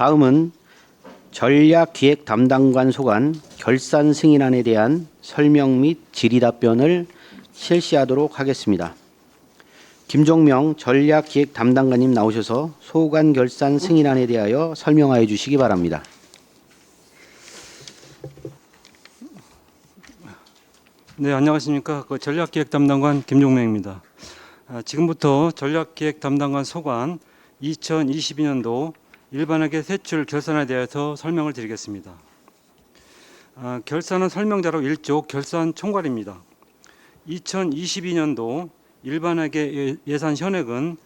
다음은 전략기획 담당관 소관 결산 승인안에 대한 설명 및 질의 답변을 실시하도록 하겠습니다. 김종명 전략기획 담당관님 나오셔서 소관 결산 승인안에 대하여 설명하여 주시기 바랍니다. 네, 안녕하십니까. 전략기획 담당관 김종명입니다. 지금부터 전략기획 담당관 소관 2022년도 일반회계 세출 결산에 대해서 설명을 드리겠습니다. 결산은 설명자로 1조 결산 총괄입니다. 2022년도 일반회계 예산 현액은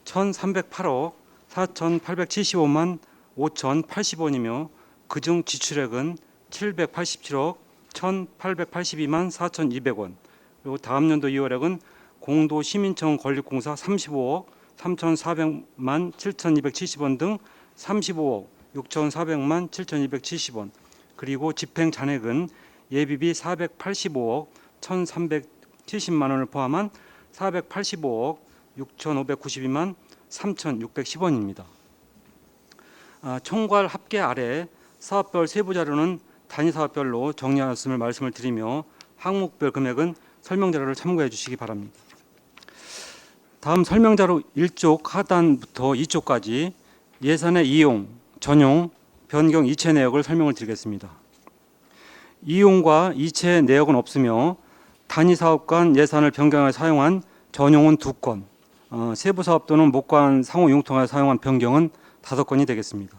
1,308억 4,875만 5,080원이며 그중 지출액은 787억 1,882만 4,200원, 그리고 다음 연도 2월액은 공도 시민청 건립공사 35억 3,400만 7,270원 등 35억 6,400만 7,270원, 그리고 집행 잔액은 예비비 485억 1,370만 원을 포함한 485억 6,592만 3,610원입니다. 총괄 합계 아래 사업별 세부 자료는 단위 사업별로 정리하였음을 말씀을 드리며 항목별 금액은 설명자료를 참고해 주시기 바랍니다. 다음 설명자료 1쪽 하단부터 2쪽까지 예산의 이용, 전용, 변경 이체 내역을 설명을 드리겠습니다. 이용과 이체 내역은 없으며 단위 사업 간 예산을 변경하여 사용한 전용은 2건, 세부 사업 또는 목관 상호 융통하여 사용한 변경은 5건이 되겠습니다.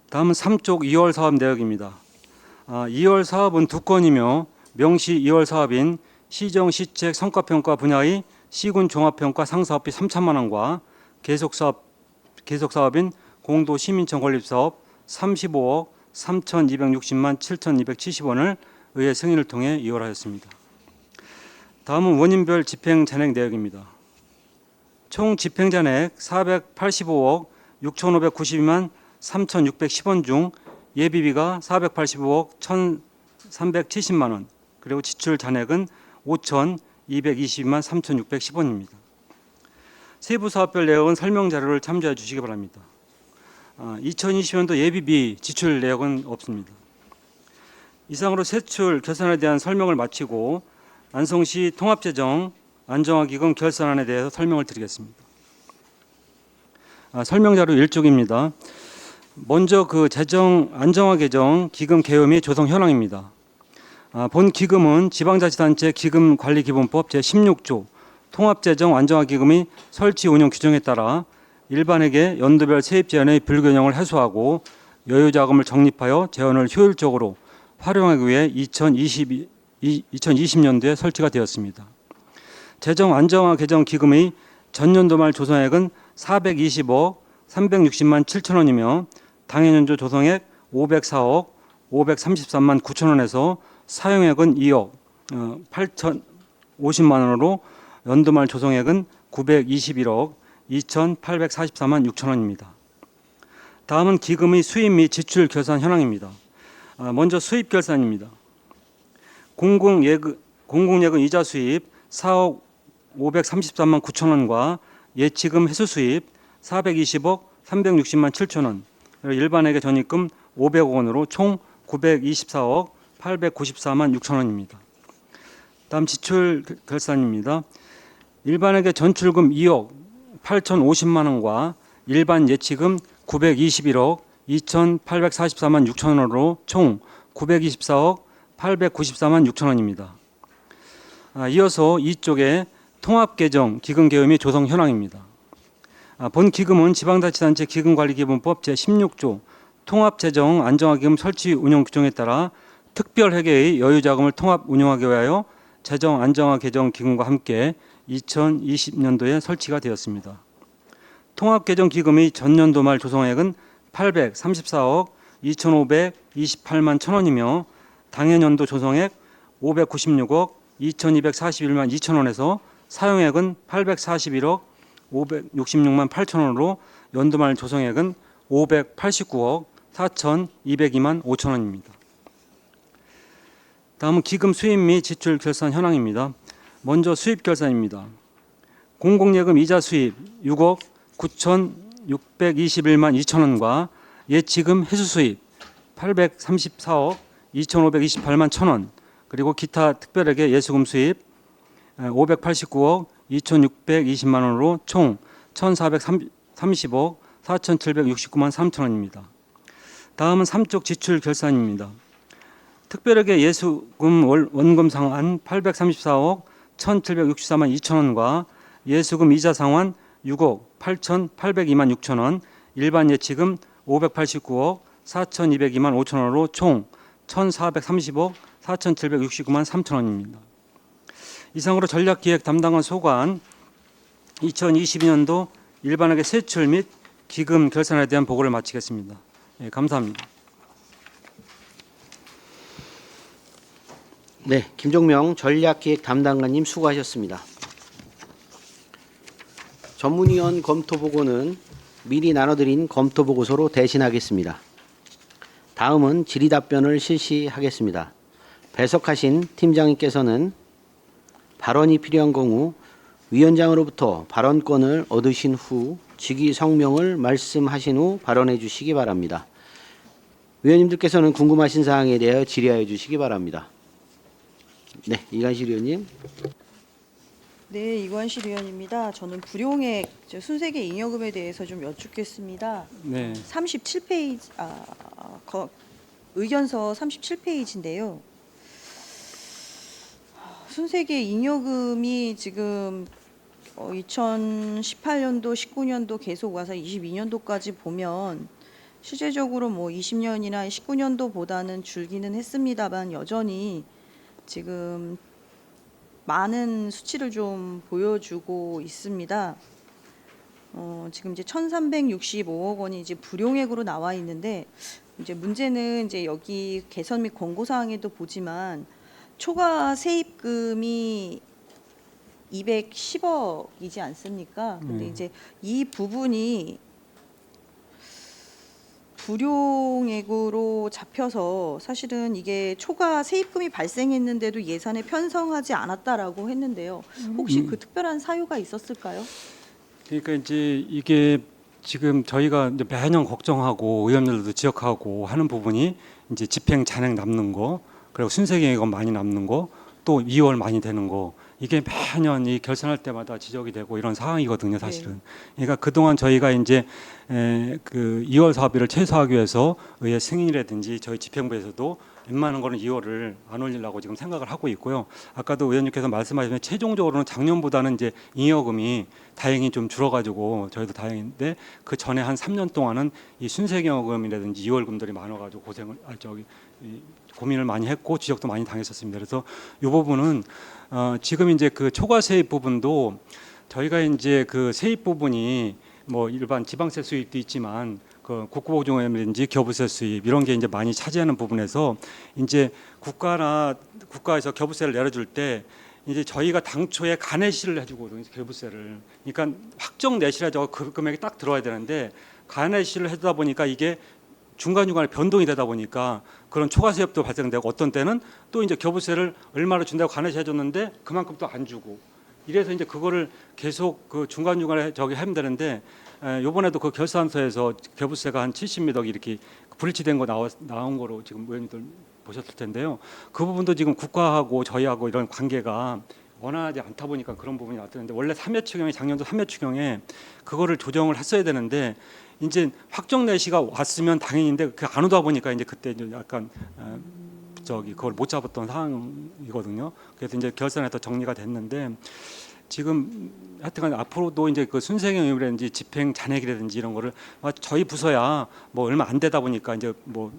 다음은 3쪽 2월 사업 내역입니다. 2월 사업은 2건이며 명시 2월 사업인 시정 시책 성과평가 분야의 시군 종합평가 상사업비 3천만 원과 계속사업인 공도 시민청 건립사업 35억 3,260만 7,270원을 의회 승인을 통해 이월하였습니다. 다음은 원인별 집행 잔액 내역입니다. 총 집행 잔액 485억 6,592만 3,610원 중 예비비가 485억 1,370만 원, 그리고 지출 잔액은 5,222만 3,610원입니다. 세부 사업별 내역은 설명 자료를 참조해 주시기 바랍니다. 2020년도 예비비 지출 내역은 없습니다. 이상으로 세출 결산에 대한 설명을 마치고 안성시 통합재정 안정화기금 결산안에 대해서 설명을 드리겠습니다. 설명자료 1쪽입니다. 먼저 재정 안정화 개정 기금 개요 및 조성 현황입니다. 본 기금은 지방자치단체 기금관리기본법 제16조 통합재정 안정화기금의 설치 운영 규정에 따라 일반회계 연도별 세입 제한의 불균형을 해소하고 여유자금을 적립하여 재원을 효율적으로 활용하기 위해 2020년도에 설치가 되었습니다. 재정 안정화 개정 기금의 전년도 말 조성액은 420억 360만 7천 원이며 당해년도 조성액 504억 533만 9천 원에서 사용액은 2억 8,050만 원으로 연도말 조성액은 921억 2,844만 6천 원입니다. 다음은 기금의 수입 및 지출 결산 현황입니다. 먼저 수입 결산입니다. 공공예금 이자 수입 4억 533만 9천 원과 예치금 회수 수입 420억 360만 7천 원, 일반회계 전입금 500억 원으로 총 924억 894만 6천 원입니다. 다음 지출 결산입니다. 일반회계 전출금 2억 8,050만 원과 일반 예치금 921억 2,844만 6천 원으로 총 924억 894만 6천 원입니다. 이어서 이쪽에 통합개정 기금 개요 및 조성 현황입니다. 본 기금은 지방자치단체 기금관리기본법 제16조 통합재정 안정화기금 설치 운영 규정에 따라 특별회계의 여유자금을 통합 운용하기 위하여 재정 안정화 개정 기금과 함께 2020년도에 설치가 되었습니다. 통합개정 기금의 전년도 말 조성액은 834억 2,528만 1천 원이며 당해년도 조성액 596억 2,241만 2천 원에서 사용액은 841억 566만 8천 원으로 연도말 조성액은 589억 4,202만 5천 원입니다. 다음은 기금 수입 및 지출 결산 현황입니다. 먼저 수입 결산입니다. 공공예금 이자 수입 6억 621만 2천 원과 예치금 해수 수입 834억 2,528만 1천 원, 그리고 기타 특별하게 예수금 수입 589억 2,620만 원으로 총 1,430억 4,769만 3천 원입니다. 다음은 3쪽 지출 결산입니다. 특별하게 예수금 원금 상환 834억 1,764만 2천 원과 예수금 이자 상환 6억 8,802만 6천 원, 일반 예치금 589억 4,202만 5천 원으로 총 1,430억 4,769만 3천 원입니다. 이상으로 전략기획 담당관 소관 2022년도 일반회계 세출 및 기금 결산에 대한 보고를 마치겠습니다. 예, 감사합니다. 네, 김종명 전략기획 담당관님 수고하셨습니다. 전문위원 검토 보고는 미리 나눠드린 검토 보고서로 대신하겠습니다. 다음은 질의답변을 실시하겠습니다. 배석하신 팀장님께서는 발언이 필요한 경우 위원장으로부터 발언권을 얻으신 후 직위 성명을 말씀하신 후 발언해 주시기 바랍니다. 위원님들께서는 궁금하신 사항에 대하여 질의하여 주시기 바랍니다. 네, 이관실 위원님. 네, 이관실 의원입니다. 저는 불용액 순세계 잉여금에 대해서 좀 여쭙겠습니다. 네. 37페이지 의견서 37페이지인데요. 순세계 잉여금이 지금 2018년도, 19년도 계속 와서 22년도까지 보면 실제적으로 뭐 20년이나 19년도보다는 줄기는 했습니다만 여전히 지금 많은 수치를 좀 보여주고 있습니다. 지금 이제 1,365억 원이 이제 불용액으로 나와 있는데 이제 문제는 이제 여기 개선 및 권고 사항에도 보지만 초과 세입금이 210억이지 않습니까? 근데 이제 이 부분이 불용액으로 잡혀서 사실은 이게 초과 세입금이 발생했는데도 예산에 편성하지 않았다라고 했는데요. 혹시 그 특별한 사유가 있었을까요? 그러니까 이제 이게 지금 저희가 이제 매년 걱정하고 의원들도 지적하고 하는 부분이 이제 집행 잔액 남는 거, 그리고 순세경액은 많이 남는 거, 또 2월 많이 되는 거, 이게 매년 이 결산할 때마다 지적이 되고 이런 상황이거든요, 사실은. 그러니까 그동안 저희가 이제 그 2월 사업비를 최소화하기 위해서 의회 승인이라든지 저희 집행부에서도 웬만한 거는 2월을 안 올리려고 지금 생각을 하고 있고요. 아까도 의원님께서 말씀하시면 최종적으로는 작년보다는 이제 잉여금이 다행히 좀 줄어가지고 저희도 다행인데 그 전에 한 3년 동안은 이 순세경금이라든지 2월금들이 많아가지고 고민을 많이 했고 지적도 많이 당했었습니다. 그래서 이 부분은 지금 이제 그 초과 세입 부분도 저희가 이제 그 세입 부분이 뭐 일반 지방세 수입도 있지만 그 국고보증이라든지 교부세 수입 이런 게 이제 많이 차지하는 부분에서 이제 국가에서 교부세를 내려줄 때 이제 저희가 당초에 간해시를 해주거든요, 교부세를. 그러니까 확정 내시라고 그 금액이 딱 들어와야 되는데 간해시를 해주다 보니까 이게 중간중간에 변동이 되다 보니까 그런 초과 세입도 발생되고 어떤 때는 또 이제 교부세를 얼마를 준다고 간해시 해줬는데 그만큼 또 안 주고 이래서 이제 그거를 계속 그 중간중간에 하면 되는데 요번에도 그 결산서에서 교부세가 한 70억 이렇게 불일치된 거 나온 거로 지금 의원님들 보셨을 텐데요. 그 부분도 지금 국가하고 저희하고 이런 관계가 원활하지 않다 보니까 그런 부분이 나타났는데 원래 3회 추경에 작년도 3회 추경에 그거를 조정을 했어야 되는데 이제 확정 내시가 왔으면 다행인데 그 안 오다 보니까 이제 그때 좀 약간 그걸 못 잡았던 상황이거든요. 그래서 이제 결산해서 정리가 됐는데 지금 하여튼간 앞으로도 이제 그 순세경이라든지 집행 잔액이라든지 이런 거를 저희 부서야 뭐 얼마 안 되다 보니까 이제 뭐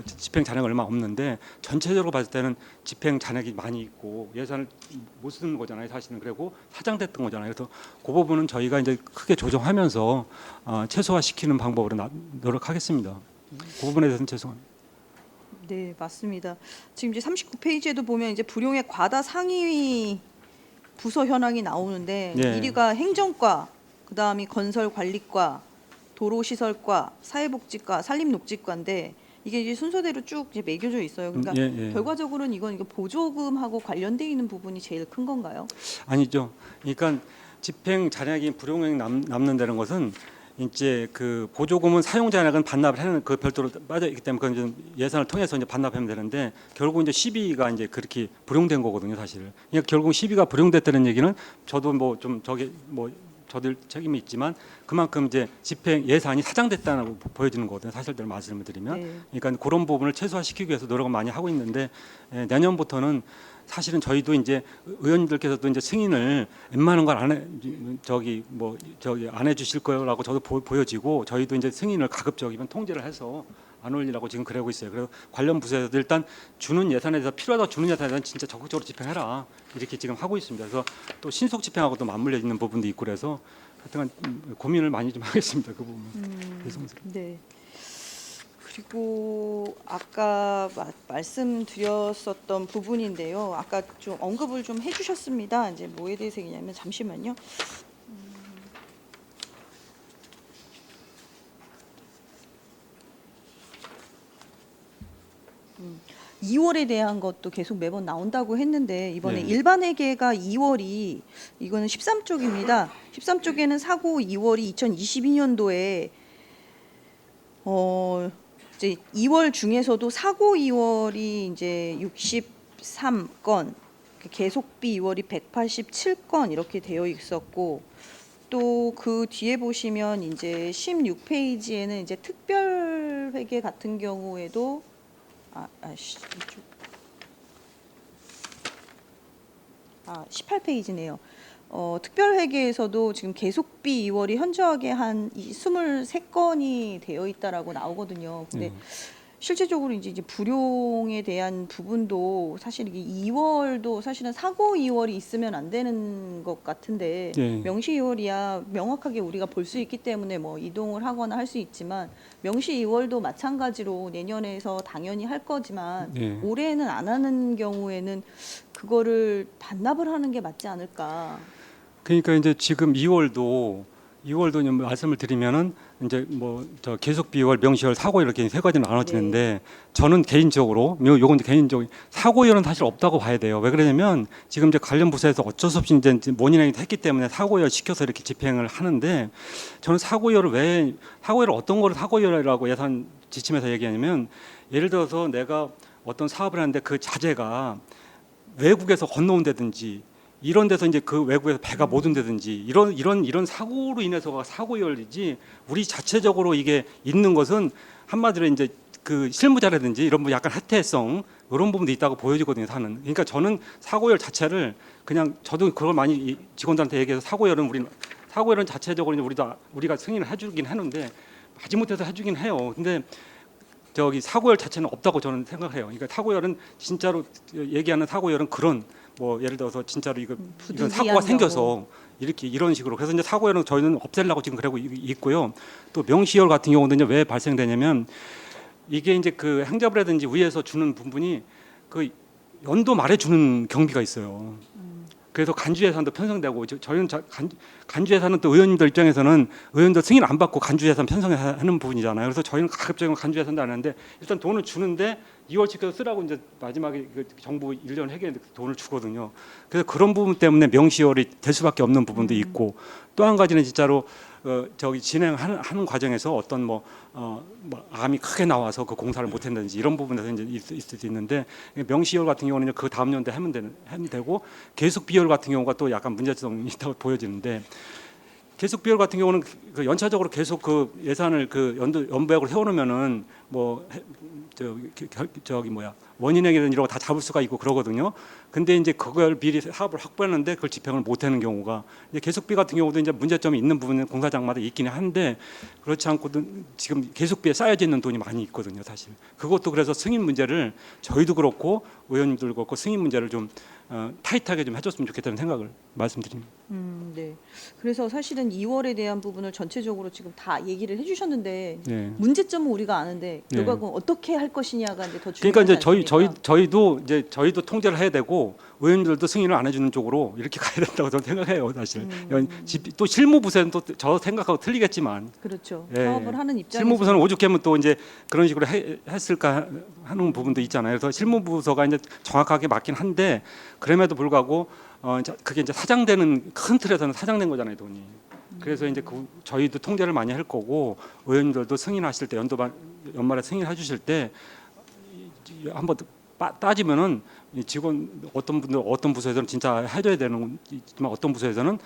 집행 잔액 얼마 없는데 전체적으로 봤을 때는 집행 잔액이 많이 있고 예산을 못 쓰는 거잖아요, 사실은. 그리고 사장됐던 거잖아요. 그래서 그 부분은 저희가 이제 크게 조정하면서 최소화시키는 방법으로 노력하겠습니다. 그 부분에 대해서는 죄송합니다. 네, 맞습니다. 지금 이제 39페이지에도 보면 이제 불용액 과다 상위 부서 현황이 나오는데 네. 1위가 행정과, 그다음이 건설관리과, 도로시설과, 사회복지과, 산림녹지과인데 이게 이제 순서대로 쭉 이제 매겨져 있어요. 그러니까 결과적으로는 이건 보조금하고 관련돼 있는 부분이 제일 큰 건가요? 아니죠. 그러니까 집행 잔액이 불용액 남는다는 것은 이제 그 보조금은 사용자에게는 반납을 하는 그 별도로 빠져 있기 때문에 그건 이제 예산을 통해서 이제 반납하면 되는데 결국 이제 시비가 이제 그렇게 불용된 거거든요, 사실. 그러니까 결국 시비가 불용됐다는 얘기는 저도 뭐 좀 저게 뭐 저들 책임이 있지만 그만큼 이제 집행 예산이 사장됐다고 보여지는 거거든요. 사실대로 말씀을 드리면. 네. 그러니까 그런 부분을 최소화시키기 위해서 노력을 많이 하고 있는데 내년부터는 사실은 저희도 이제 의원님들께서도 이제 승인을 웬만한 걸 안 해 안 해주실 거라고 저도 보여지고 저희도 이제 승인을 가급적이면 통제를 해서 안 올리라고 지금 그러고 있어요. 그래서 관련 부서에서도 일단 주는 예산에 대해서 필요하다 주는 예산에 대해서 진짜 적극적으로 집행해라 이렇게 지금 하고 있습니다. 그래서 또 신속 집행하고도 맞물려 있는 부분도 있고 그래서 하여튼 고민을 많이 좀 하겠습니다. 그 부분. 네. 그리고 아까 말씀드렸었던 부분인데요. 아까 좀 언급을 좀 해주셨습니다. 이제 뭐에 대해서 얘기냐면 잠시만요. 2월에 대한 것도 계속 매번 나온다고 했는데 이번에 네. 일반 회계가 2월이 이거는 13쪽입니다. 13쪽에는 사고 2월이 2022년도에 이제 2월 중에서도 사고 2월이 이제 63건, 계속비 2월이 187건 이렇게 되어 있었고 또 그 뒤에 보시면 이제 16페이지에는 이제 특별 회계 같은 경우에도 18페이지네요. 특별회계에서도 지금 계속비 2월이 현저하게 한 23건이 되어 있다라고 나오거든요. 근데 실제적으로 이제 불용에 대한 부분도 사실 이게 2월도 사실은 사고 2월이 있으면 안 되는 것 같은데 네. 명시 2월이야 명확하게 우리가 볼 수 있기 때문에 뭐 이동을 하거나 할 수 있지만 명시 2월도 마찬가지로 내년에서 당연히 할 거지만 네. 올해는 안 하는 경우에는 그거를 반납을 하는 게 맞지 않을까. 그러니까 이제 지금 2월도 말씀을 드리면은 이제 뭐 저 계속비 2월, 명시월, 사고 이렇게 세 가지로 나눠지는데 저는 개인적으로 요건 개인적인 사고율은 사실 없다고 봐야 돼요. 왜 그러냐면 지금 이제 관련 부서에서 어쩔 수 없이 이제 모니터링 했기 때문에 사고율 시켜서 이렇게 집행을 하는데 저는 사고율을 어떤 거를 사고율이라고 예산 지침에서 얘기하냐면 예를 들어서 내가 어떤 사업을 하는데 그 자재가 외국에서 건너온다든지 이런 데서 이제 그 외국에서 배가 못 온다든지 이런 사고로 인해서가 사고율이지 우리 자체적으로 이게 있는 것은 한마디로 이제 그 실무자라든지 이런 부 약간 혜택성 이런 부분도 있다고 보여지거든요. 사는. 그러니까 저는 사고율 자체를 그냥 저도 그걸 많이 직원들한테 얘기해서 사고율은 자체적으로 이제 우리가 승인을 해주긴 하는데 마지못해서 해주긴 해요. 근데 저기 사고율 자체는 없다고 저는 생각해요. 그러니까 사고율은 진짜로 얘기하는 사고율은 그런 뭐 예를 들어서 진짜로 이런 사고가 생겨서 이런 식으로 그래서 이제 사고율은 저희는 없애려고 지금 그러고 있고요. 또 명시열 같은 경우는 이제 왜 발생되냐면 이게 이제 그 행자부라든지 위에서 주는 부분이 그 연도 말에 주는 경비가 있어요. 그래서 간주 예산도 편성되고 저희는 간주 예산은 또 의원님들 입장에서는 의원들 승인 안 받고 간주 예산 편성하는 부분이잖아요. 그래서 저희는 가급적이면 간주 예산도 안 하는데 일단 돈을 주는데 2월치까지 쓰라고 이제 마지막에 정부 1년 회계에 돈을 주거든요. 그래서 그런 부분 때문에 명시월이 될 수밖에 없는 부분도 있고 또 한 가지는 진짜로 저기 진행하는 과정에서 어떤 뭐 암이 크게 나와서 그 공사를 못했는지 이런 부분에서 이제 있을 수 있는데 명시월 같은 경우는 그 다음 연도에 하면 되고 계속 비열 같은 경우가 또 약간 문제점이 있다고 보여지는데 계속 비열 같은 경우는 그 연차적으로 계속 그 예산을 그 연부액으로 해오면은 뭐 원인액이든 이런 거 다 잡을 수가 있고 그러거든요. 근데 이제 그걸 미리 사업을 확보했는데 그걸 집행을 못하는 경우가 이제 계속비 같은 경우도 이제 문제점이 있는 부분은 공사장마다 있기는 한데 그렇지 않고도 지금 계속비에 쌓여져 있는 돈이 많이 있거든요, 사실. 그것도 그래서 승인 문제를 저희도 그렇고 의원님들도 그렇고 승인 문제를 좀 타이트하게 좀 해줬으면 좋겠다는 생각을 말씀드립니다. 네. 그래서 사실은 2월에 대한 부분을 전체적으로 지금 다 얘기를 해주셨는데 네. 문제점은 우리가 아는데 네. 결과는 어떻게 할 것이냐가 이제 더 중요하지 그러니까 이제 않습니까? 저희도 통제를 해야 되고 의원들도 승인을 안 해주는 쪽으로 이렇게 가야 된다고 저는 생각해요, 사실. 또 실무부서는 또 저 생각하고 틀리겠지만. 그렇죠. 예. 사업을 하는 입장에서 실무부서는 오죽하면 또 이제 그런 식으로 했을까 하는 부분도 있잖아요. 그래서 실무부서가 이제 정확하게 맞긴 한데 그럼에도 불구하고 그게 이제 사장되는 큰 틀에서는 사장된 거잖아요, 돈이. 그래서 이제 저희도 통제를 많이 할 거고 의원님들도 승인하실 때 연말에 승인해 주실 때 한번 따지면은 이 직원 어떤 부서에서는 진짜 해줘야 되는 있지만 어떤 부서에서는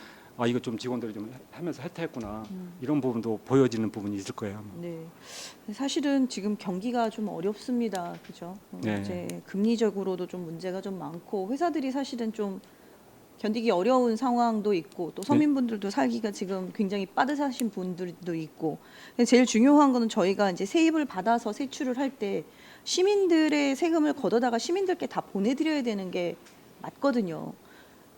이거 좀 직원들이 좀 하면서 해태했구나 이런 부분도 보여지는 부분이 있을 거예요. 아마. 네. 사실은 지금 경기가 좀 어렵습니다. 그죠? 네. 이제 금리적으로도 좀 문제가 좀 많고 회사들이 사실은 좀 견디기 어려운 상황도 있고 또 서민분들도 살기가 지금 굉장히 빠듯하신 분들도 있고 제일 중요한 거는 저희가 이제 세입을 받아서 세출을 할 때 시민들의 세금을 걷어다가 시민들께 다 보내드려야 되는 게 맞거든요.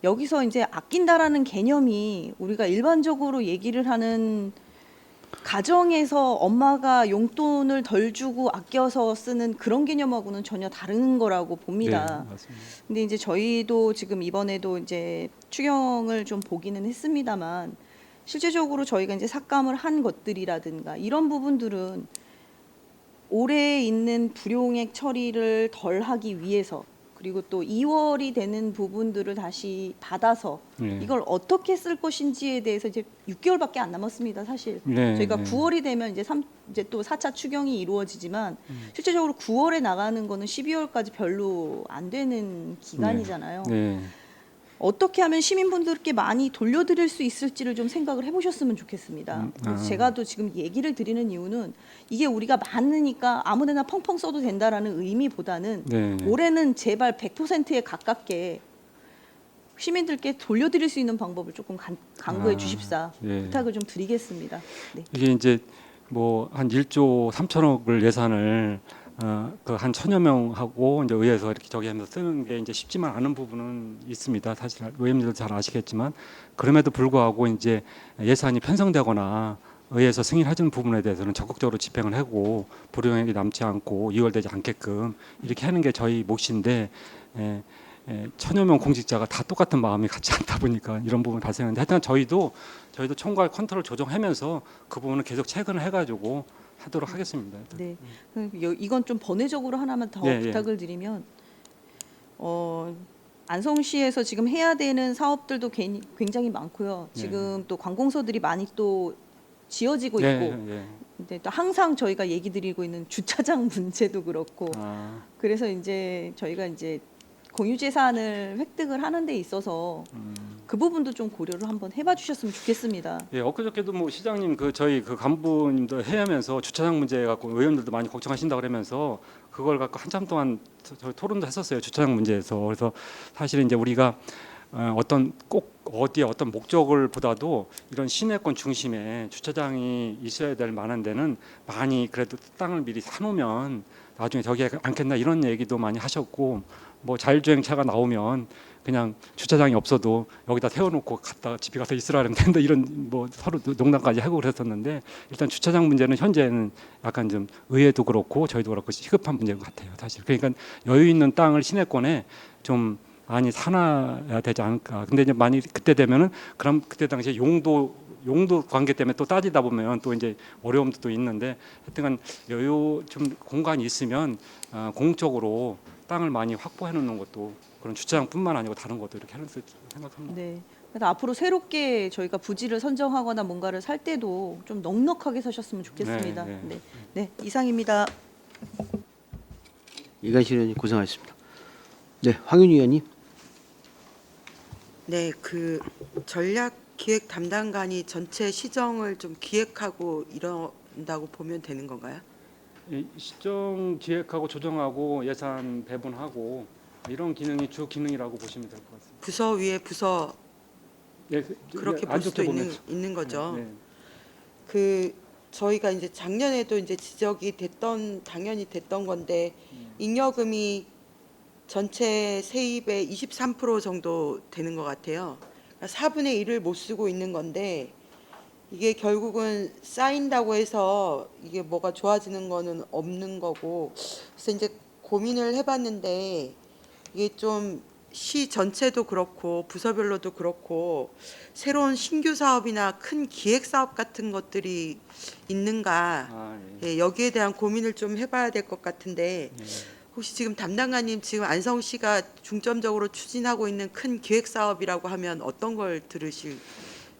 여기서 이제 아낀다라는 개념이 우리가 일반적으로 얘기를 하는 가정에서 엄마가 용돈을 덜 주고 아껴서 쓰는 그런 개념하고는 전혀 다른 거라고 봅니다. 네, 맞습니다. 근데 이제 저희도 지금 이번에도 이제 추경을 좀 보기는 했습니다만 실제적으로 저희가 이제 삭감을 한 것들이라든가 이런 부분들은 올해 있는 불용액 처리를 덜 하기 위해서 그리고 또 2월이 되는 부분들을 다시 받아서 네. 이걸 어떻게 쓸 것인지에 대해서 이제 6개월밖에 안 남았습니다, 사실. 네, 저희가 네. 9월이 되면 이제 또 4차 추경이 이루어지지만 실제적으로 9월에 나가는 거는 12월까지 별로 안 되는 기간이잖아요. 네. 어떻게 하면 시민분들께 많이 돌려드릴 수 있을지를 좀 생각을 해보셨으면 좋겠습니다. 그래서 제가 또 지금 얘기를 드리는 이유는 이게 우리가 많으니까 아무데나 펑펑 써도 된다라는 의미보다는 네. 올해는 제발 100%에 가깝게 시민들께 돌려드릴 수 있는 방법을 조금 강구해 주십사 네. 부탁을 좀 드리겠습니다. 네. 이게 이제 뭐 한 1조 3천억을 예산을 그 한 1,000여 명하고 이제 의회에서 이렇게 저기 하면서 쓰는 게 이제 쉽지만 않은 부분은 있습니다. 사실 의원님들도 잘 아시겠지만 그럼에도 불구하고 이제 예산이 편성되거나 의회에서 승인해주는 부분에 대해서는 적극적으로 집행을 하고 불용액이 남지 않고 이월되지 않게끔 이렇게 하는 게 저희 몫인데 1,000여 명 공직자가 다 똑같은 마음이 같지 않다 보니까 이런 부분 발생하는데 하여튼 저희도 총괄 컨트롤 조정하면서 그 부분을 계속 체크를 해가지고 하도록 하겠습니다. 네. 이건 좀 번외적으로 하나만 더 예, 예. 부탁을 드리면 안성시에서 지금 해야 되는 사업들도 굉장히 많고요. 예. 지금 또 관공서들이 많이 또 지어지고 예, 있고 예. 근데 또 항상 저희가 얘기 드리고 있는 주차장 문제도 그렇고 그래서 이제 저희가 이제 공유재산을 획득을 하는 데 있어서 그 부분도 좀 고려를 한번 해봐 주셨으면 좋겠습니다. 예, 엊그저께도 뭐 시장님 저희 간부님도 회의하면서 주차장 문제 갖고 의원들도 많이 걱정하신다 그러면서 그걸 갖고 한참 동안 저희 토론도 했었어요. 주차장 문제에서. 그래서 사실 이제 우리가 꼭 어디에 어떤 목적을 보다도 이런 시내권 중심에 주차장이 있어야 될 만한 데는 많이 그래도 땅을 미리 사놓으면 나중에 저기에 않겠나 이런 얘기도 많이 하셨고 뭐 자율주행차가 나오면 그냥 주차장이 없어도 여기다 세워놓고 갔다가 집에 가서 있으라면 된다 이런 뭐 서로 농담까지 하고 그랬었는데 일단 주차장 문제는 현재는 약간 좀 의회도 그렇고 저희도 그렇고 시급한 문제인 것 같아요 사실. 그러니까 여유 있는 땅을 시내권에 좀 많이 사놔야 되지 않을까. 근데 이제 많이 그때 되면은 그럼 그때 당시에 용도 관계 때문에 또 따지다 보면 또 이제 어려움도 또 있는데 하여튼간 여유 좀 공간이 있으면 공적으로 땅을 많이 확보해 놓는 것도 그런 주차장뿐만 아니고 다른 것도 이렇게 하는 수 생각합니다. 네. 그래서 앞으로 새롭게 저희가 부지를 선정하거나 뭔가를 살 때도 좀 넉넉하게 사셨으면 좋겠습니다. 네, 네, 네. 네. 이상입니다. 이관실 의원님 고생하셨습니다. 네, 황윤희 의원님. 네, 그 전략기획 담당관이 전체 시정을 좀 기획하고 이런다고 보면 되는 건가요? 시정 기획하고 조정하고 예산 배분하고 이런 기능이 주 기능이라고 보시면 될 것 같습니다. 부서 위에 부서 예, 그렇게 안 볼 수도 좋게 보면 있는 거죠. 네, 그 저희가 이제 작년에도 이제 지적이 당연히 됐던 건데 잉여금이 전체 세입의 23% 정도 되는 것 같아요. 그러니까 4분의 1을 못 쓰고 있는 건데 이게 결국은 쌓인다고 해서 이게 뭐가 좋아지는 거는 없는 거고 그래서 이제 고민을 해봤는데 이게 좀 시 전체도 그렇고 부서별로도 그렇고 새로운 신규 사업이나 큰 기획 사업 같은 것들이 있는가 예, 여기에 대한 고민을 좀 해봐야 될 것 같은데 혹시 지금 담당관님 지금 안성시가 중점적으로 추진하고 있는 큰 기획 사업이라고 하면 어떤 걸 들으실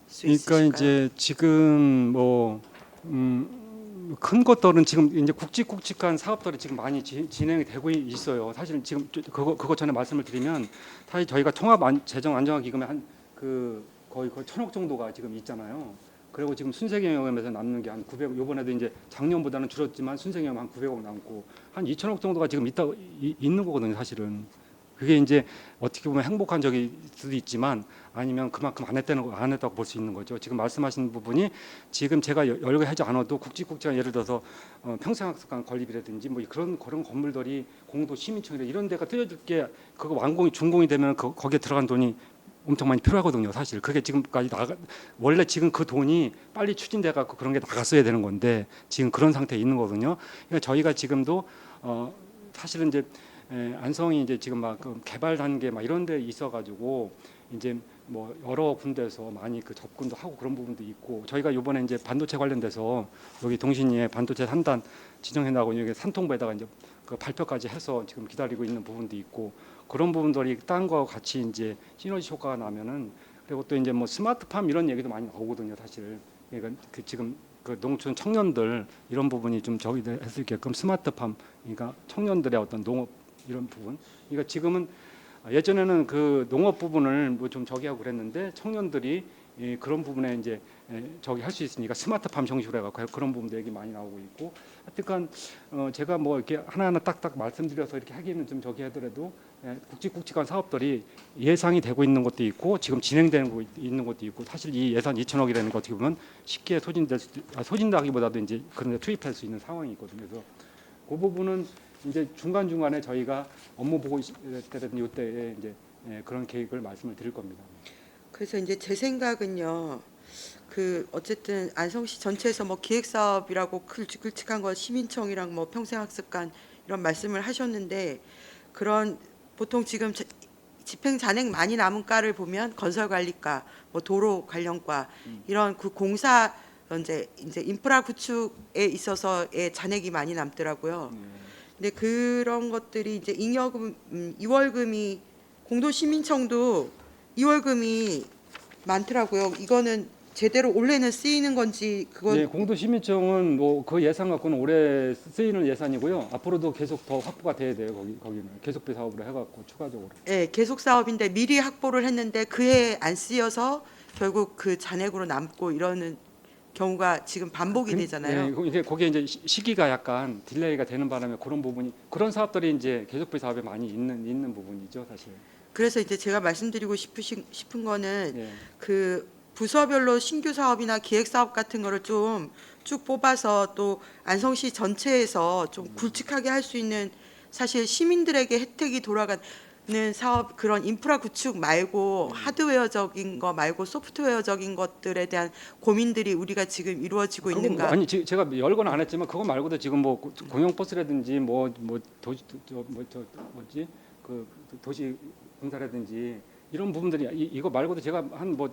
수 있으실까요? 그러니까 이제 지금 뭐 큰 것들은 지금 이제 굵직굵직한 사업들이 지금 많이 진행이 되고 있어요. 사실 지금 그거 전에 말씀을 드리면 사실 저희가 재정 안정화 기금에 한 거의 1,000억 정도가 지금 있잖아요. 그리고 지금 순세경영에서 남는 게 한 900억. 이번에도 이제 작년보다는 줄었지만 순세경영 한 900억 남고 한 2,000억 정도가 지금 있는 거거든요. 사실은 그게 이제 어떻게 보면 행복한 적일 수도 있지만 아니면 그만큼 안 했다고 볼 수 있는 거죠. 지금 말씀하신 부분이 지금 제가 여러 개 하지 않아도 굵직굵직한 예를 들어서 평생학습관 건립이라든지 뭐 그런 건물들이 공도 시민청이라 이런 데가 뜯어질 게 그거 완공이 준공이 되면 거기에 들어간 돈이 엄청 많이 필요하거든요. 사실 그게 지금까지 원래 지금 그 돈이 빨리 추진돼 갖고 그런 게 나갔어야 되는 건데 지금 그런 상태에 있는 거거든요. 그러니까 저희가 지금도 사실은 이제 안성이 이제 지금 막 개발 단계 막 이런 데 있어 가지고 이제 뭐 여러 군데에서 많이 접근도 하고 그런 부분도 있고 저희가 이번에 이제 반도체 관련돼서 여기 동신리에 반도체 3단 지정해 나가고 여기 산통부에다가 이제 발표까지 해서 지금 기다리고 있는 부분도 있고 그런 부분들이 딴 거 같이 이제 시너지 효과가 나면은 그리고 또 이제 뭐 스마트팜 이런 얘기도 많이 나오거든요. 사실 그러니까 지금 농촌 청년들 이런 부분이 좀 저기 했을 게끔 스마트팜 그러니까 청년들의 어떤 농업 이런 부분. 그러니까 지금은 예전에는 그 농업 부분을 뭐 좀 저기 하고 그랬는데 청년들이 그런 부분에 이제 저기 할 수 있으니까 스마트팜 형식으로 해갖고 그런 부분도 얘기 많이 나오고 있고. 하여튼 제가 뭐 이렇게 하나하나 딱딱 말씀드려서 이렇게 하기는 좀 저기 하더라도 굵직굵직한 사업들이 예상이 되고 있는 것도 있고 지금 진행되는 있는 것도 있고 사실 이 예산 2천억이라는 거 어떻게 보면 쉽게 소진되기보다도 이제 그런 데 투입할 수 있는 상황이 있거든요. 그래서 그 부분은 이제 중간 중간에 저희가 업무 보고 때라든지 이때에 이제 그런 계획을 말씀을 드릴 겁니다. 그래서 이제 제 생각은요. 어쨌든 안성시 전체에서 뭐 기획사업이라고 굵직굵직한 거 시민청이랑 뭐 평생학습관 이런 말씀을 하셨는데 그런 보통 지금 집행 잔액 많이 남은 과를 보면 건설관리과, 뭐 도로 관련과 이런 그 공사 이제 인프라 구축에 있어서의 잔액이 많이 남더라고요. 근데 그런 것들이 이제 잉여금 2월금이 공도시민청도 2월금이 많더라고요. 이거는 제대로 올해는 쓰이는 건지 그건 네, 공도시민청은 뭐 그 예산 갖고는 올해 쓰이는 예산이고요. 앞으로도 계속 더 확보가 돼야 돼요. 거기는 계속비 사업으로 해갖고 추가적으로. 예, 계속 사업인데 미리 확보를 했는데 그해 안 쓰여서 결국 그 잔액으로 남고 이러는 경우가 지금 반복이 되잖아요. 네, 이게 거기에 이제 시기가 약간 딜레이가 되는 바람에 그런 부분이 그런 사업들이 이제 계속비 사업에 많이 있는 부분이죠, 사실. 그래서 이제 제가 말씀드리고 싶은 거는 네. 그 부서별로 신규 사업이나 기획 사업 같은 거를 좀 쭉 뽑아서 또 안성시 전체에서 좀 굵직하게 할 수 있는 사실 시민들에게 혜택이 돌아가는 사업 그런 인프라 구축 말고 하드웨어적인 거 말고 소프트웨어적인 것들에 대한 고민들이 우리가 지금 이루어지고 있는가? 아니 제가 여러 건 안 했지만 그거 말고도 지금 뭐 공영버스라든지 도시 공사라든지 이런 부분들이 이거 말고도 제가 한 뭐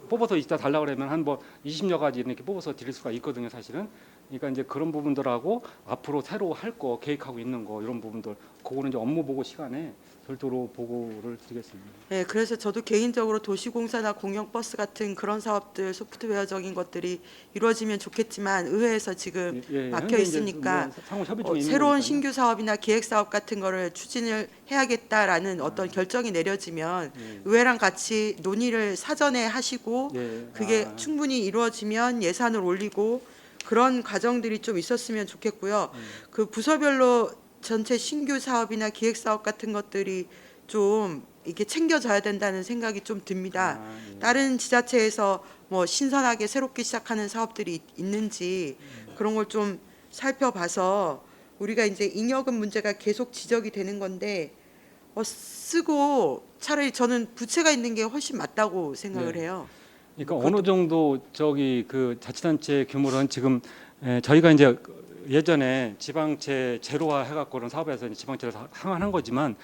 뽑아서 이따 달라고 그러면 한 뭐 20여 가지 이렇게 뽑아서 드릴 수가 있거든요, 사실은. 그러니까 이제 그런 부분들하고 앞으로 새로 할 거 계획하고 있는 거 이런 부분들 그거는 이제 업무 보고 시간에 별도로 보고를 드리겠습니다. 네, 그래서 저도 개인적으로 도시공사나 공영버스 같은 그런 사업들 소프트웨어적인 것들이 이루어지면 좋겠지만 의회에서 지금 막혀 있으니까 상호 협의 중에 있는 새로운 거니까요. 신규 사업이나 기획 사업 같은 거를 추진을 해야겠다라는 어떤 결정이 내려지면 의회랑 같이 논의를 사전에 하시고 그게 충분히 이루어지면 예산을 올리고 그런 과정들이 좀 있었으면 좋겠고요. 그 부서별로 전체 신규 사업이나 기획 사업 같은 것들이 좀 이렇게 챙겨져야 된다는 생각이 좀 듭니다. 다른 지자체에서 뭐 신선하게 새롭게 시작하는 사업들이 있는지 그런 걸 좀 살펴봐서 우리가 이제 잉여금 문제가 계속 지적이 되는 건데 쓰고 차라리 저는 부채가 있는 게 훨씬 맞다고 생각을 해요. 그러니까 어느 정도 저기 그 자치단체 규모는 지금 저희가 이제 예전에 지방채 제로화 해갖고 그런 사업에서 이제 지방채를 상환한 거지만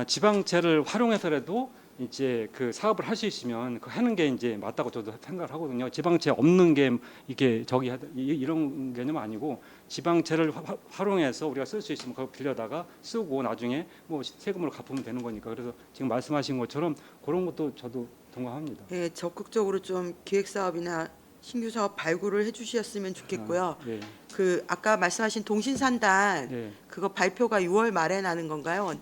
지방채를 활용해서라도 이제 그 사업을 할 수 있으면 그 하는 게 이제 맞다고 저도 생각을 하거든요. 지방채 없는 게 이게 저기 이런 개념 아니고 지방채를 활용해서 우리가 쓸 수 있으면 그거 빌려다가 쓰고 나중에 뭐 세금으로 갚으면 되는 거니까 그래서 지금 말씀하신 것처럼 그런 것도 저도 동감합니다. 예, 적극적으로 좀 기획 사업이나 신규 사업 발굴을 해주셨으면 좋겠고요. 예. 그 아까 말씀하신 동신산단 예. 그거 발표가 6월 말에 나는 건가요?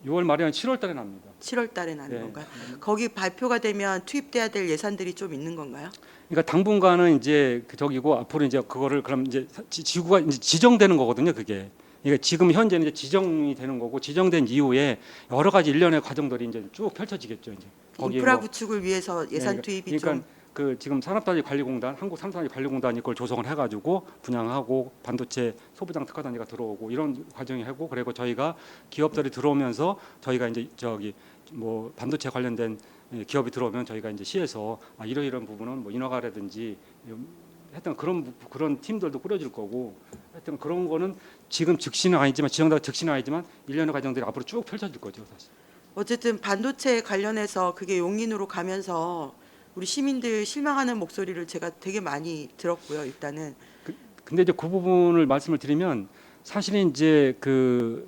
6월 말이면 7월 달에 납니다. 7월 달에 나는 예. 건가요? 거기 발표가 되면 투입돼야 될 예산들이 좀 있는 건가요? 그러니까 당분간은 이제 저기고 앞으로 이제 그거를 그럼 이제 지구가 이제 지정되는 거거든요. 그게. 그러니까 지금 현재는 이제 지정이 되는 거고 지정된 이후에 여러 가지 일련의 과정들이 이제 쭉 펼쳐지겠죠. 이제 거기에 인프라 뭐, 구축을 위해서 예산 네, 투입이 그러니까 좀 그 지금 산업단지관리공단, 한국산업단지관리공단이 그걸 조성을 해가지고 분양하고 반도체 소부장 특화단지가 들어오고 이런 과정이 하고 그리고 저희가 기업들이 들어오면서 저희가 이제 저기 뭐 반도체 관련된 기업이 들어오면 저희가 이제 시에서 이러이러한 부분은 뭐 인허가라든지 하여튼 그런 팀들도 꾸려질 거고 하여튼 그런 거는 지금 즉시는 아니지만 지정다 즉시는 아니지만 일련의 과정들이 앞으로 쭉 펼쳐질 거죠 사실. 어쨌든 반도체 관련해서 그게 용인으로 가면서 우리 시민들 실망하는 목소리를 제가 되게 많이 들었고요. 일단은 근데 이제 그 부분을 말씀을 드리면 사실은 이제 그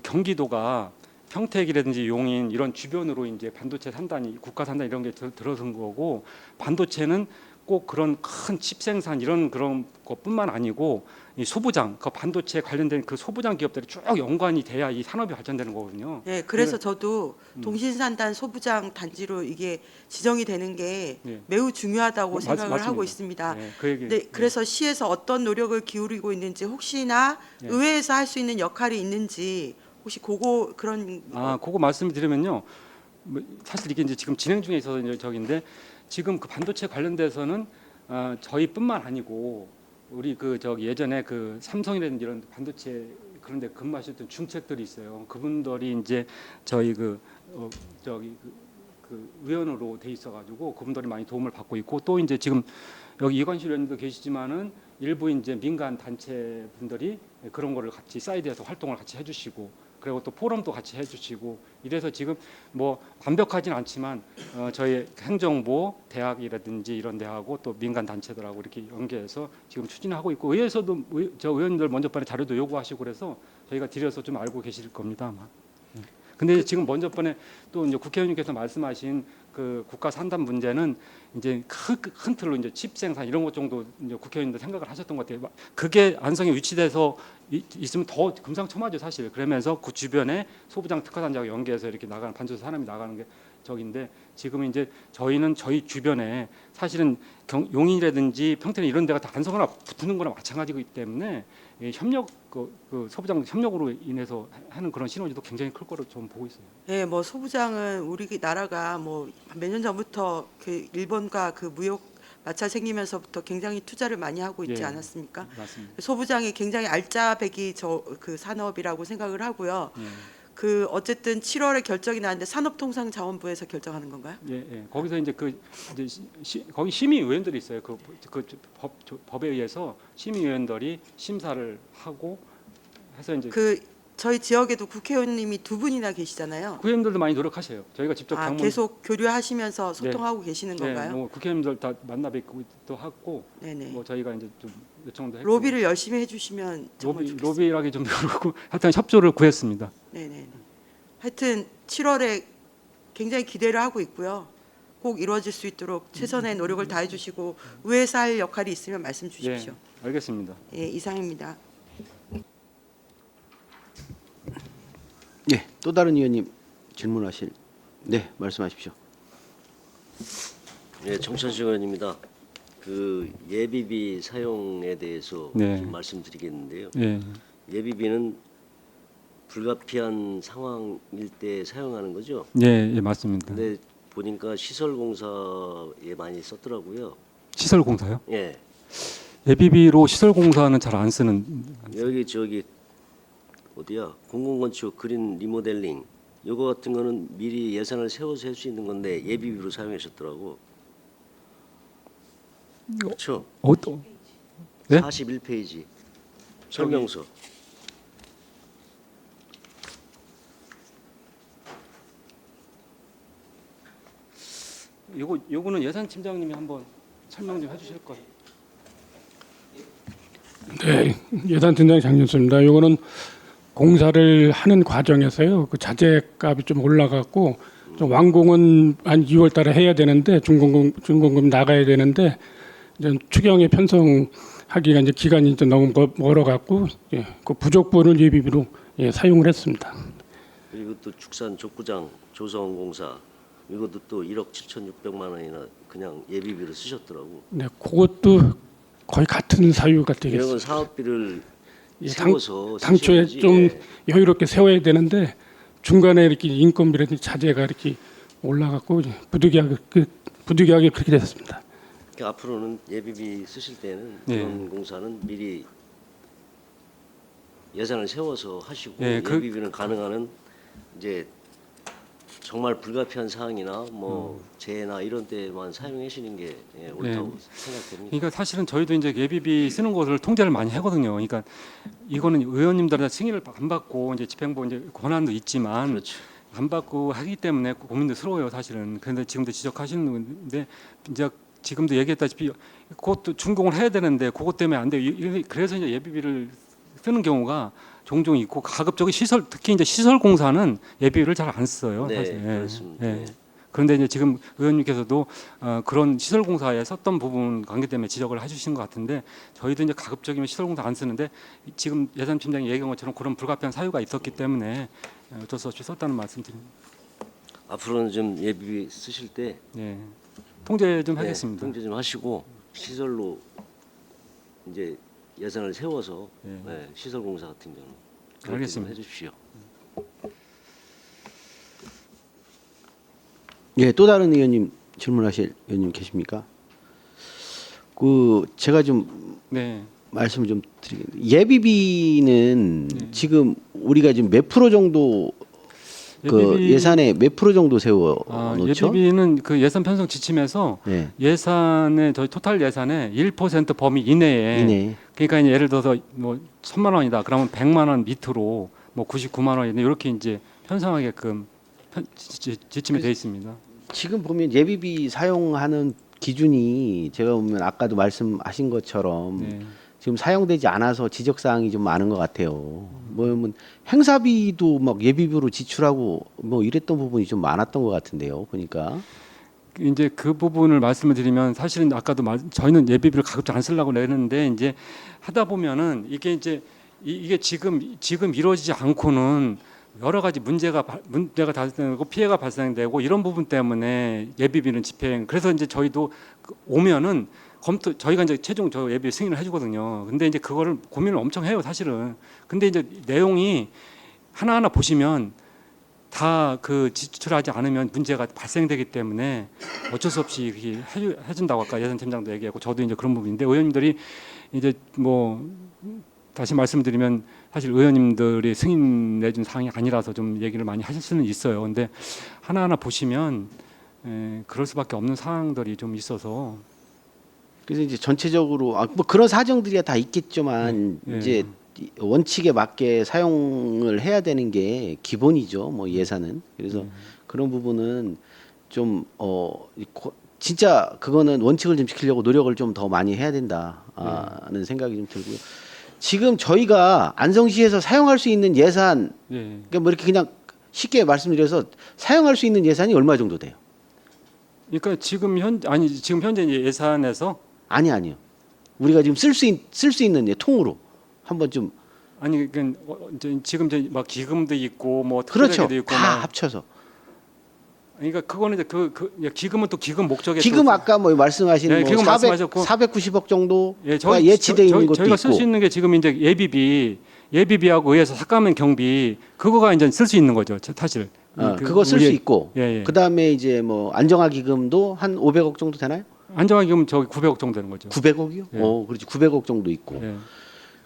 경기도가 평택이라든지 용인 이런 주변으로 이제 반도체 산단이 국가 산단 이런 게 들어선 거고 반도체는 꼭 그런 큰 칩 생산 이런 그런 것뿐만 아니고 이 소부장 그 반도체 관련된 그 소부장 기업들이 쭉 연관이 돼야 이 산업이 발전되는 거거든요. 네, 그래서 저도 동신산단 소부장 단지로 이게 지정이 되는 게 네. 매우 중요하다고 생각을 맞습니다. 하고 있습니다. 네, 그 얘기. 네, 그래서 시에서 어떤 노력을 기울이고 있는지 혹시나 네. 의회에서 할 수 있는 역할이 있는지 혹시 그거 그런 그거 말씀을 드리면요. 뭐 사실 이게 이제 지금 진행 중에 있어서 이제 저기인데 지금 그 반도체 관련돼서는 저희뿐만 아니고 우리 그 저기 예전에 그 삼성이라든지 이런 반도체 그런데 근무하셨던 중책들이 있어요. 그분들이 이제 저희 저기 그 위원으로 돼 있어가지고 그분들이 많이 도움을 받고 있고 또 이제 지금 여기 이관실 의원도 계시지만은 일부 이제 민간 단체 분들이 그런 거를 같이 사이드에서 활동을 같이 해주시고. 그리고 또 포럼도 같이 해주시고 이래서 지금 뭐 완벽하진 않지만 저희 행정부 대학이라든지 이런 데하고 또 민간 단체들하고 이렇게 연계해서 지금 추진하고 있고 의회에서도 저 의원들 먼저 번에 자료도 요구하시고 그래서 저희가 드려서 좀 알고 계실 겁니다 아마. 근데 지금 먼저 번에 또 이제 국회의원님께서 말씀하신 그 국가 산단 문제는 이제 큰 틀로 이제 칩 생산 이런 것 정도 이제 국회의원들 생각을 하셨던 것 같아요. 그게 안성에 위치돼서 있으면 더 금상첨화죠 사실. 그러면서 그 주변에 소부장 특화단지하고 연계해서 이렇게 나가는 반도체 산업이 나가는 게 저기인데 지금 이제 저희는 저희 주변에 사실은 용인이라든지 평택 이런 데가 다 안성하나 붙는 거나 마찬가지이기 때문에 협력 그 소부장 협력으로 인해서 하는 그런 시너지도 굉장히 클 거로 좀 보고 있어요. 네, 뭐 소부장은 우리 나라가 뭐 몇 년 전부터 그 일본과 그 무역 마찰 생기면서부터 굉장히 투자를 많이 하고 있지 예, 않았습니까? 맞습니다. 소부장이 굉장히 알짜배기 그 산업이라고 생각을 하고요. 예. 그 어쨌든 7월에 결정이 나는데 산업통상자원부에서 결정하는 건가요? 예, 예. 거기서 이제 거기 심의위원들이 있어요. 법에 의해서 심의위원들이 심사를 하고 해서 이제 그 저희 지역에도 국회의원님이 두 분이나 계시잖아요. 국회의원들도 많이 노력하셔요. 저희가 직접 방문 계속 교류하시면서 소통하고 계시는 건가요? 뭐 국회의원들 다 만나 뵙기도 하고 네네. 뭐 저희가 이제 좀 요청도 했고 로비를 열심히 해주시면 정말 좋겠습니다. 로비라기 좀 그렇고 하여튼 협조를 구했습니다. 네네. 하여튼 7월에 굉장히 기대를 하고 있고요. 꼭 이루어질 수 있도록 최선의 노력을 다해주시고 의회에서 할 역할이 있으면 말씀 주십시오. 예, 알겠습니다. 예, 이상입니다. 네, 또 다른 의원님 질문하실. 네, 말씀하십시오. 네, 정천식 의원입니다. 그 예비비 사용에 대해서 네. 좀 말씀드리겠는데요. 예, 예비비는 불가피한 상황일 때 사용하는 거죠. 예, 예 맞습니다. 근데 보니까 시설공사에 많이 썼더라고요. 시설공사요? 예, 예비비로 시설공사는 잘 안 쓰는. 여기 저기 어디야? 공공건축 그린 리모델링 요거 같은 거는 미리 예산을 세워서 할 수 있는 건데 예비비로 사용하셨더라고. 그렇죠? 네? 41페이지 설명서. 요거는 예산팀장님이 한번 설명 좀 해주실 거예요. 네, 예산팀장 장윤수입니다. 요거는 공사를 하는 과정에서요, 그 자재값이 좀 올라갔고 완공은 한 2월달에 해야 되는데 준공금 나가야 되는데 이제 추경에 편성하기가 이제 기간이 이제 너무 멀어갖고 예, 그 부족분을 예비비로 예, 사용을 했습니다. 그리고 또 축산 족구장 조성공사 이것도 또 1억 7,600만 원이나 그냥 예비비로 쓰셨더라고. 네, 그것도 거의 같은 사유가 이런 되겠습니다. 건 사업비를 예, 세워서 당초에 쓰셔야지. 좀 예. 여유롭게 세워야 되는데 중간에 이렇게 인건비라든지 자재가 이렇게 올라갔고 부득이하게 그렇게 됐습니다. 그러니까 앞으로는 예비비 쓰실 때는 예. 그런 공사는 미리 예산을 세워서 하시고 예, 예비비는 가능한 이제 정말 불가피한 사항이나 뭐 재해나 이런 때만 사용하시는 게 예, 옳다고 생각됩니다. 그러니까 사실은 저희도 이제 예비비 쓰는 것을 통제를 많이 하거든요. 그러니까 이거는 의원님들한테 승인을 안 받고 이제 집행부 이제 권한도 있지만 그렇죠. 안 받고 하기 때문에 고민스러워요, 사실은. 그런데 지금도 지적하시는 건데 이제 지금도 얘기했다시피 그것도 준공을 해야 되는데 그것 때문에 안 돼요. 그래서 이제 예비비를 쓰는 경우가 종종 있고 가급적이 시설 특히 이제 시설 공사는 예비비를 잘 안 써요. 네, 사실. 그렇습니다. 네. 그런데 이제 지금 의원님께서도 그런 시설 공사에 썼던 부분 관계 때문에 지적을 해주신 것 같은데 저희도 이제 가급적이면 시설 공사 안 쓰는데 지금 예산팀장이 얘기한 것처럼 그런 불가피한 사유가 있었기 때문에 어쩔 수 없이 썼다는 말씀드립니다. 앞으로는 좀 예비비 쓰실 때 예. 통제 좀 네, 하겠습니다. 통제 좀 하시고 시설로 이제 예산을 세워서 예. 네, 시설 공사 같은 경우는 그렇게 좀 알겠습니다. 해주십시오. 예, 또 다른 의원님 질문하실 의원님 계십니까? 그 제가 좀 네. 말씀을 좀 드리겠습니다. 예비비는 지금 우리가 지금 몇 프로 정도 그 예산에 몇 프로 정도 세워 놓죠? 예비비는 그 예산 편성 지침에서 네. 예산의 저희 토탈 예산의 1% 범위 이내에 이내. 그러니까 이제 예를 들어서 뭐 1,000만 원이다. 그러면 100만 원 밑으로 뭐 99만 원이다. 이렇게 이제 편성하게끔 지침이 되어 있습니다. 지금 보면 예비비 사용하는 기준이 제가 보면 아까도 말씀하신 것처럼 네. 지금 사용되지 않아서 지적 사항이 좀 많은 것 같아요. 뭐 행사비도 막 예비비로 지출하고 뭐 이랬던 부분이 좀 많았던 것 같은데요. 보니까. 이제 그 부분을 말씀을 드리면 사실은 아까도 저희는 예비비를 가급적 안 쓰려고 내는데 이제 하다 보면은 이게 이제 이게 지금 이루어지지 않고는 여러 가지 문제가 발생되고 피해가 발생되고 이런 부분 때문에 예비비는 집행. 그래서 이제 저희도 오면은 저희가 이제 최종 저 예비 승인을 해주거든요. 근데 이제 그거를 고민을 엄청 해요, 사실은. 근데 이제 내용이 하나하나 보시면 다 그 지출하지 않으면 문제가 발생되기 때문에 어쩔 수 없이 이렇게 해준다고 아까 예산팀장도 얘기하고 저도 이제 그런 부분인데 의원님들이 이제 뭐 다시 말씀드리면 사실 의원님들이 승인 내준 사항이 아니라서 좀 얘기를 많이 하실 수는 있어요. 근데 하나하나 보시면 그럴 수밖에 없는 상황들이 좀 있어서. 그래서 이제 전체적으로 뭐 그런 사정들이 다 있겠지만 이제 원칙에 맞게 사용을 해야 되는 게 기본이죠. 뭐 예산은. 그래서 그런 부분은 좀 진짜 그거는 원칙을 좀 지키려고 노력을 좀 더 많이 해야 된다는 생각이 좀 들고요. 지금 저희가 안성시에서 사용할 수 있는 예산, 그러니까 뭐 이렇게 그냥 쉽게 말씀드려서 사용할 수 있는 예산이 얼마 정도 돼요? 그러니까 지금 현재 예산에서 아니요. 우리가 지금 쓸 수 있는 통으로 한번 좀 그러니까 지금 이제 막 기금도 있고 뭐 그렇죠. 특별회계도 있고 다 막 합쳐서. 그러니까 그거는 이제 기금은 또 기금 목적에 기금 아까 뭐 말씀하신 네, 뭐 기금 400, 말씀하셨고 490억 정도 예, 예치돼 있는 것도 저희가 있고. 쓸 수 있는 게 지금 이제 예비비하고 의해서 삭감한 경비 그거가 이제 쓸 수 있는 거죠, 사실. 그거 쓸 수 있고. 예. 그다음에 이제 뭐 안정화 기금도 한 500억 정도 되나요? 안정화 기금 저기 900억 정도 되는 거죠. 900억이요? 예. 그렇지. 900억 정도 있고. 예.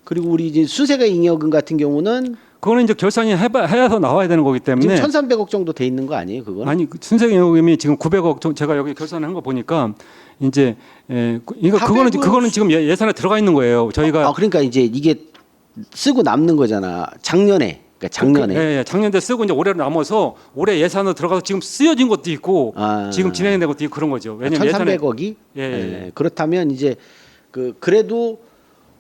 그리고 우리 이제 순세가 잉여금 같은 경우는 그거는 이제 결산이 해서 나와야 되는 거기 때문에 지금 1,300억 정도 돼 있는 거 아니에요, 그건? 아니 순세경영금이 지금 900억 제가 여기 결산한 거 보니까 이제 그러니까 그거는 지금 예산에 들어가 있는 거예요. 저희가 그러니까 이제 이게 쓰고 남는 거잖아. 작년에. 그러니까 작년에. 예, 작년에 쓰고 이제 올해로 남아서 올해 예산으로 들어가서 지금 쓰여진 것도 있고 지금 진행된 것도 있고 그런 거죠. 왜냐면 1,300억이 예. 그렇다면 이제 그래도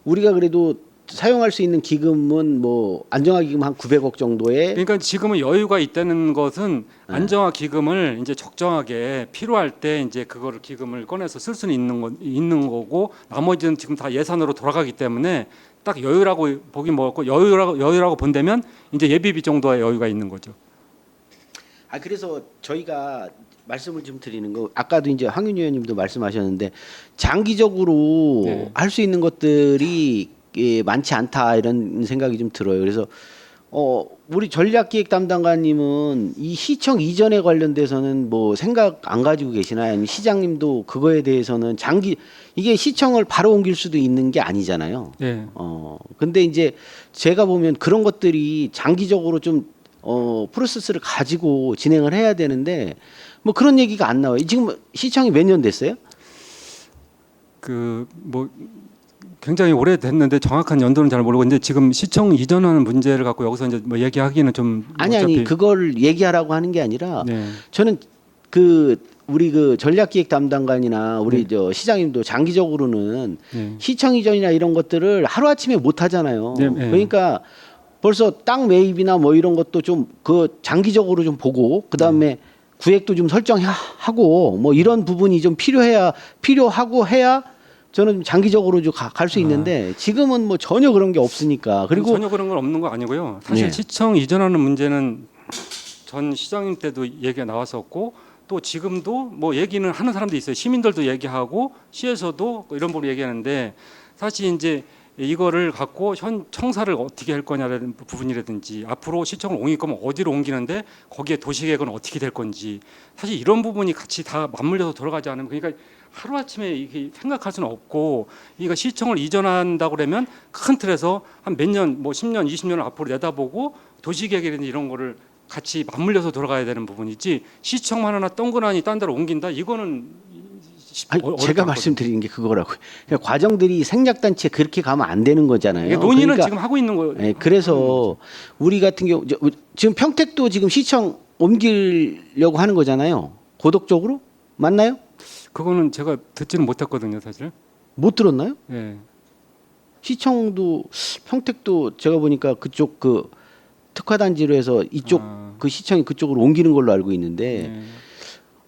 우리가 그래도 사용할 수 있는 기금은 뭐 안정화 기금 한 900억 정도에 그러니까 지금은 여유가 있다는 것은 안정화 기금을 이제 적정하게 필요할 때 이제 그거를 기금을 꺼내서 쓸 수는 있는 거고 나머지는 지금 다 예산으로 돌아가기 때문에 딱 여유라고 보기 뭐고 여유라고 본다면 이제 예비비 정도의 여유가 있는 거죠. 그래서 저희가 말씀을 좀 드리는 거 아까도 이제 황윤 의원님도 말씀하셨는데 장기적으로 네. 할 수 있는 것들이 많지 않다 이런 생각이 좀 들어요. 그래서 우리 전략기획 담당관님은 이 시청 이전에 관련돼서는 뭐 생각 안 가지고 계시나요? 아니면 시장님도 그거에 대해서는 이게 시청을 바로 옮길 수도 있는 게 아니잖아요. 네. 근데 이제 제가 보면 그런 것들이 장기적으로 좀 프로세스를 가지고 진행을 해야 되는데 뭐 그런 얘기가 안 나와요. 지금 시청이 몇 년 됐어요? 그 뭐 굉장히 오래됐는데 정확한 연도는 잘 모르고 근데 지금 시청 이전하는 문제를 갖고 여기서 이제 뭐 얘기하기는 좀 아니 그걸 얘기하라고 하는 게 아니라 네. 저는 우리 그 전략기획 담당관이나 우리 저 시장님도 장기적으로는 네. 시청 이전이나 이런 것들을 하루 아침에 못 하잖아요. 네, 네. 그러니까 벌써 땅 매입이나 뭐 이런 것도 좀 그 장기적으로 좀 보고 그다음에 구획도 좀 설정하고 뭐 이런 부분이 좀 필요하고 해야 저는 장기적으로 좀 갈 수 있는데 지금은 뭐 전혀 그런 게 없으니까 그리고 전혀 그런 건 없는 거 아니고요. 사실 네. 시청 이전하는 문제는 전 시장님 때도 얘기가 나왔었고 또 지금도 뭐 얘기는 하는 사람도 있어요. 시민들도 얘기하고 시에서도 이런 부분 얘기하는데 사실 이제 이거를 갖고 현 청사를 어떻게 할 거냐라는 부분이라든지 앞으로 시청을 옮길 거면 어디로 옮기는데 거기에 도시계획은 어떻게 될 건지 사실 이런 부분이 같이 다 맞물려서 돌아가지 않으면 그러니까 하루아침에 이게 생각할 수는 없고 이거 시청을 이전한다고 그러면 큰 틀에서 한 몇 년 뭐 10년 20년을 앞으로 내다보고 도시계획이라든지 이런 거를 같이 맞물려서 돌아가야 되는 부분이지 시청만 하나 동그라니 딴 데로 옮긴다 이거는 제가 말씀드리는 게 그거라고요. 그러니까 과정들이 생략단체에 그렇게 가면 안 되는 거잖아요. 논의는 그러니까, 지금 하고 있는 거예요. 네, 그래서 우리 같은 경우 지금 평택도 지금 시청 옮기려고 하는 거잖아요. 고덕적으로 맞나요? 그거는 제가 듣지는 못했거든요, 사실. 못 들었나요? 예. 시청도 평택도 제가 보니까 그쪽 그 특화단지로 해서 이쪽 그 시청이 그쪽으로 옮기는 걸로 알고 있는데 예.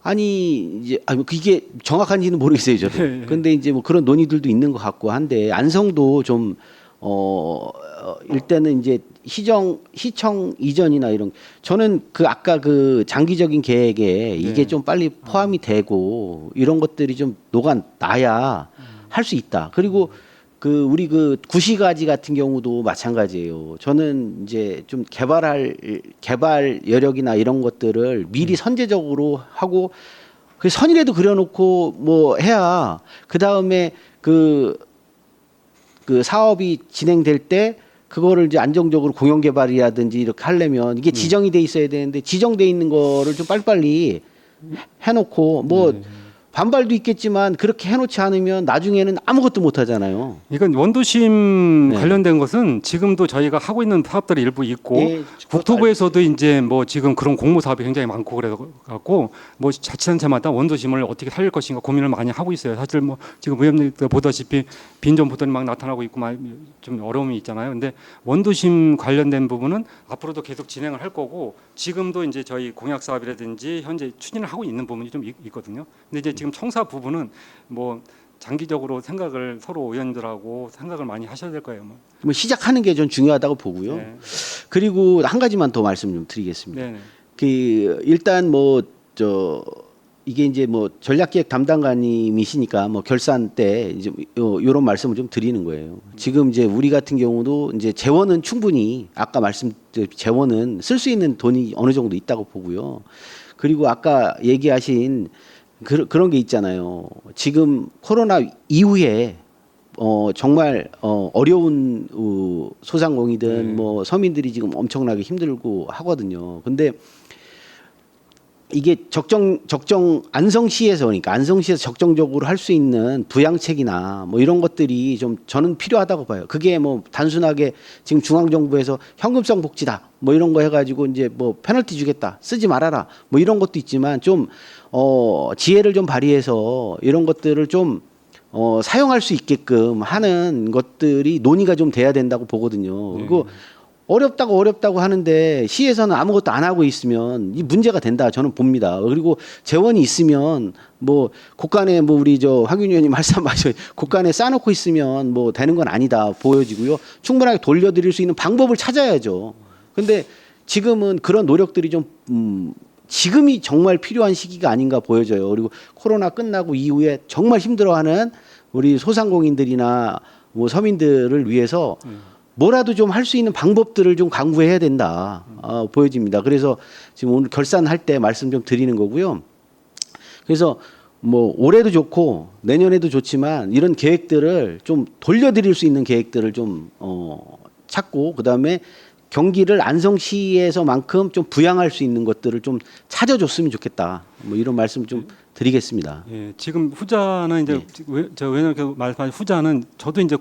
아니 이제 이게 정확한지는 모르겠어요 저도. 근데 이제 뭐 그런 논의들도 있는 것 같고 한데 안성도 좀 일단은 이제 시청 이전이나 이런 저는 그 아까 그 장기적인 계획에 이게 네. 좀 빨리 포함이 되고 이런 것들이 좀 녹아나야 할 수 있다. 그리고 그 우리 그 구시가지 같은 경우도 마찬가지예요. 저는 이제 좀 개발 여력이나 이런 것들을 미리 선제적으로 하고 그 선이라도 그려놓고 뭐 해야 그 다음에 그 사업이 진행될 때 그거를 이제 안정적으로 공영 개발이라든지 이렇게 하려면 이게 지정이 돼 있어야 되는데 지정돼 있는 거를 좀 빨리빨리 해놓고 뭐 반발도 있겠지만 그렇게 해놓지 않으면 나중에는 아무것도 못 하잖아요. 이건 원도심 네. 관련된 것은 지금도 저희가 하고 있는 사업들이 일부 있고 예, 국토부에서도 이제 뭐 지금 그런 공모 사업이 굉장히 많고 그래 갖고 뭐 자치단체마다 원도심을 어떻게 살릴 것인가 고민을 많이 하고 있어요. 사실 뭐 지금 의원님들 보다시피 빈좀 보더니 막 나타나고 있고 좀 어려움이 있잖아요. 근데 원도심 관련된 부분은 앞으로도 계속 진행을 할 거고 지금도 이제 저희 공약 사업이라든지 현재 추진을 하고 있는 부분이 좀 있거든요. 근데 이제 지금 청사 부분은 뭐 장기적으로 생각을 서로 의원들하고 생각을 많이 하셔야 될 거예요. 뭐 시작하는 게 좀 중요하다고 보고요. 네. 그리고 한 가지만 더 말씀 좀 드리겠습니다. 네. 그 일단 뭐 이게 이제 뭐 전략기획 담당관님이시니까 뭐 결산 때 이제 이런 말씀을 좀 드리는 거예요. 지금 이제 우리 같은 경우도 이제 재원은 충분히 아까 재원은 쓸 수 있는 돈이 어느 정도 있다고 보고요. 그리고 아까 얘기하신 그런 게 있잖아요. 지금 코로나 이후에 정말 어려운 소상공인이든 뭐 서민들이 지금 엄청나게 힘들고 하거든요. 근데 이게 적정 안성시에서 그러니까 안성시에서 적정적으로 할 수 있는 부양책이나 뭐 이런 것들이 좀 저는 필요하다고 봐요. 그게 뭐 단순하게 지금 중앙정부에서 현금성 복지다 뭐 이런 거 해가지고 이제 뭐 페널티 주겠다 쓰지 말아라 뭐 이런 것도 있지만 좀 지혜를 좀 발휘해서 이런 것들을 좀 사용할 수 있게끔 하는 것들이 논의가 좀 돼야 된다고 보거든요. 그리고 어렵다고 하는데 시에서는 아무것도 안 하고 있으면 이 문제가 된다 저는 봅니다. 그리고 재원이 있으면 뭐 곳간에 뭐 우리 저 황윤 의원님 말씀하셔 곳간에 쌓아놓고 있으면 뭐 되는 건 아니다 보여지고요. 충분하게 돌려드릴 수 있는 방법을 찾아야죠. 근데 지금은 그런 노력들이 좀 지금이 정말 필요한 시기가 아닌가 보여져요. 그리고 코로나 끝나고 이후에 정말 힘들어하는 우리 소상공인들이나 뭐 서민들을 위해서 뭐라도 좀 할 수 있는 방법들을 좀 강구해야 된다 보여집니다. 그래서 지금 오늘 결산할 때 말씀 좀 드리는 거고요. 그래서 뭐 올해도 좋고 내년에도 좋지만 이런 계획들을 좀 돌려드릴 수 있는 계획들을 좀 찾고 그다음에 경기를 안성시에서만큼 좀 부양할 수 있는 것들을 좀 찾아줬으면 좋겠다. 뭐 이런 말씀 좀 드리겠습니다. 예, 지금 후자는 이제 저 의원님 말씀하신 후자는 저도 이제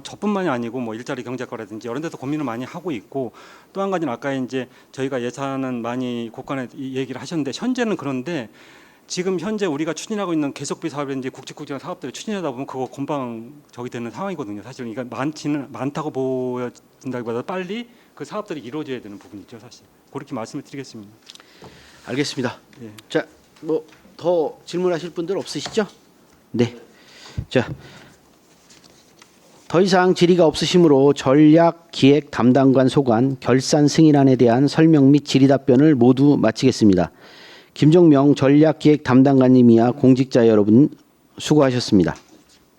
저뿐만이 아니고 뭐 일자리 경제과라든지 이런 데서 고민을 많이 하고 있고 또 한 가지는 아까 이제 저희가 예산은 많이 곳간에 얘기를 하셨는데 현재는 그런데 지금 현재 우리가 추진하고 있는 계속비 사업이든지 굵직굵직한 사업들을 추진하다 보면 그거 금방 저기 되는 상황이거든요. 사실은 이게 많다고 보여진다기보다 빨리 그 사업들이 이루어져야 되는 부분이죠, 사실. 그렇게 말씀을 드리겠습니다. 알겠습니다. 예. 자, 뭐 더 질문하실 분들 없으시죠? 네. 자, 더 이상 질의가 없으시므로 전략기획 담당관 소관 결산 승인안에 대한 설명 및 질의 답변을 모두 마치겠습니다. 김종명 전략기획 담당관님이야 공직자 여러분 수고하셨습니다.